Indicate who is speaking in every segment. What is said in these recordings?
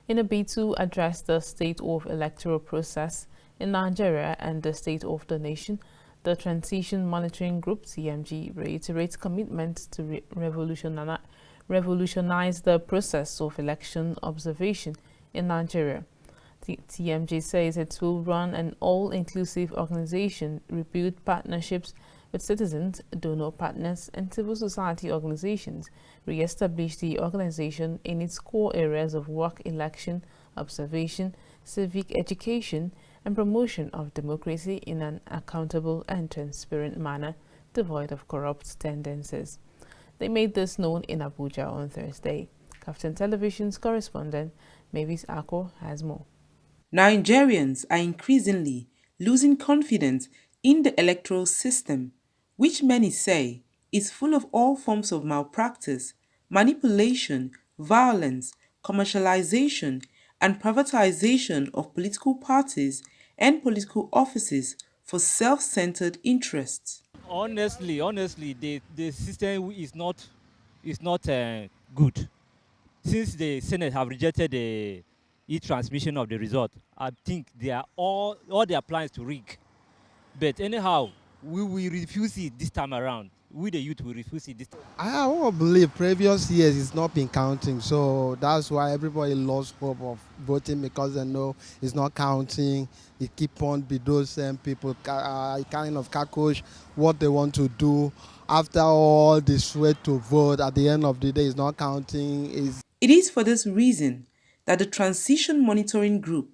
Speaker 1: In a bid to address the state of electoral process in Nigeria and the state of the nation, the Transition Monitoring Group (TMG) reiterates commitment to revolutionize the process of election observation in Nigeria. The TMG says it will run an all-inclusive organization, rebuild partnerships with citizens, donor partners, and civil society organizations, re-establish the organization in its core areas of work, election, observation, civic education, and promotion of democracy in an accountable and transparent manner, devoid of corrupt tendencies. They made this known in Abuja on Thursday. KAFTAN Television's correspondent Mavis Ako has more.
Speaker 2: Nigerians are increasingly losing confidence in the electoral system, which many say is full of all forms of malpractice, manipulation, violence, commercialization, and privatization of political parties and political offices for self-centered interests.
Speaker 3: Honestly, the system is not good. Since the Senate have rejected the e-transmission of the result, I think they are all their plans to rig. But anyhow, we will refuse it this time around. We the youth will refuse it this time.
Speaker 4: I won't believe previous years it's not been counting, so that's why everybody lost hope of voting because they know it's not counting. It keep on be those same people kind of calculate what they want to do. After all the sweat to vote, at the end of the day, it's not counting.
Speaker 2: It is for this reason that the Transition Monitoring Group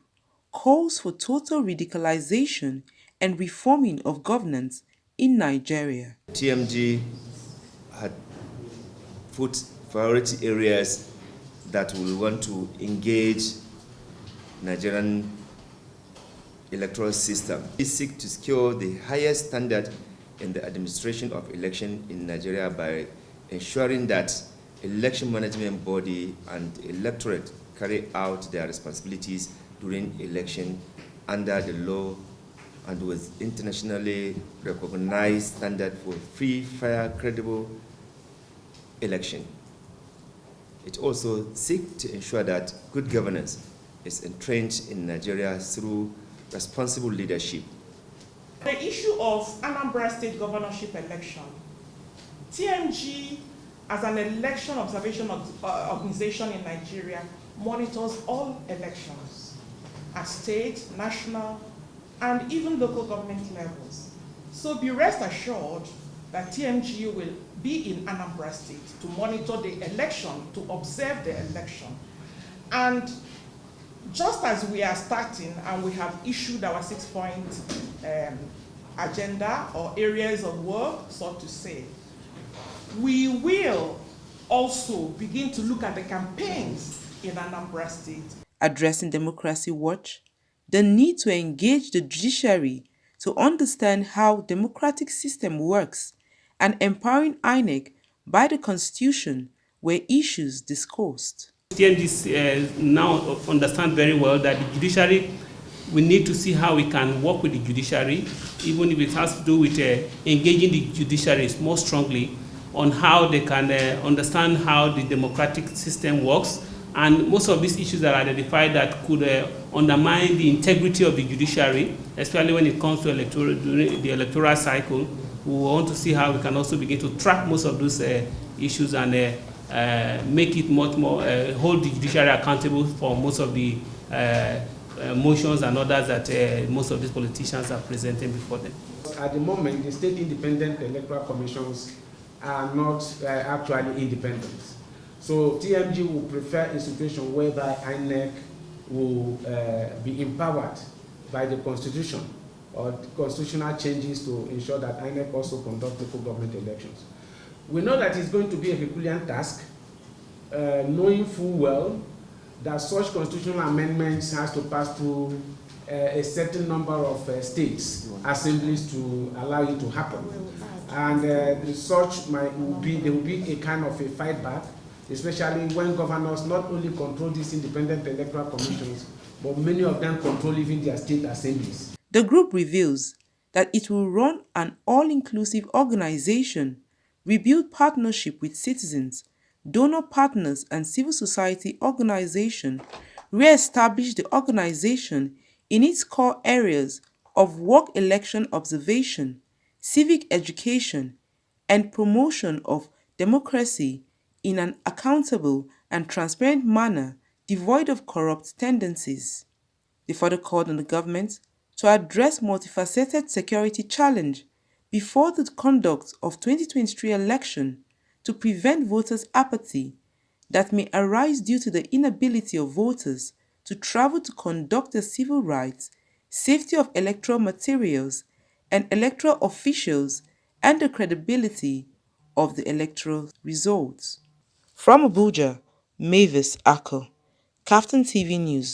Speaker 2: calls for total radicalization and reforming of governance in Nigeria.
Speaker 5: TMG had put priority areas that we want to engage Nigerian electoral system. We seek to secure the highest standard in the administration of election in Nigeria by ensuring that election management body and electorate carry out their responsibilities during election under the law and with internationally recognized standard for free, fair, credible election. It also seeks to ensure that good governance is entrenched in Nigeria through responsible leadership.
Speaker 6: The issue of Anambra State governorship election, TMG as an election observation organization in Nigeria monitors all elections at state, national, and even local government levels. So be rest assured that TMG will be in Anambra State to monitor the election, to observe the election. And just as we are starting and we have issued our 6-point agenda or areas of work, so to say, we will also begin to look at the campaigns in Anambra State.
Speaker 2: Addressing Democracy Watch, the need to engage the judiciary to understand how democratic system works and empowering INEC by the Constitution were issues discussed.
Speaker 7: TMG now understand very well that the judiciary, we need to see how we can work with the judiciary, even if it has to do with engaging the judiciary more strongly on how they can understand how the democratic system works, and most of these issues that are identified that could undermine the integrity of the judiciary, especially when it comes to during the electoral cycle. We want to see how we can also begin to track most of those issues and make it much more, hold the judiciary accountable for most of the motions and others that most of these politicians are presenting before them.
Speaker 8: At the moment, the state independent electoral commissions are not actually independent. So TMG will prefer a situation whereby INEC will be empowered by the Constitution or constitutional changes to ensure that INEC also conduct local government elections. We know that it's going to be a Herculean task, knowing full well that such constitutional amendments has to pass through a certain number of states, assemblies to allow it to happen. And there will be a kind of a fight back, especially when governors not only control these independent electoral commissions, but many of them control even their state assemblies.
Speaker 2: The group reveals that it will run an all-inclusive organization, rebuild partnership with citizens, donor partners and civil society organizations, re-establish the organization in its core areas of work election observation, civic education, and promotion of democracy in an accountable and transparent manner devoid of corrupt tendencies. They further called on the government to address multifaceted security challenge before the conduct of 2023 election to prevent voters' apathy that may arise due to the inability of voters to travel to conduct their civil rights, safety of electoral materials and electoral officials, and the credibility of the electoral results. From Abuja, Mavis Ako, KAFTAN TV News.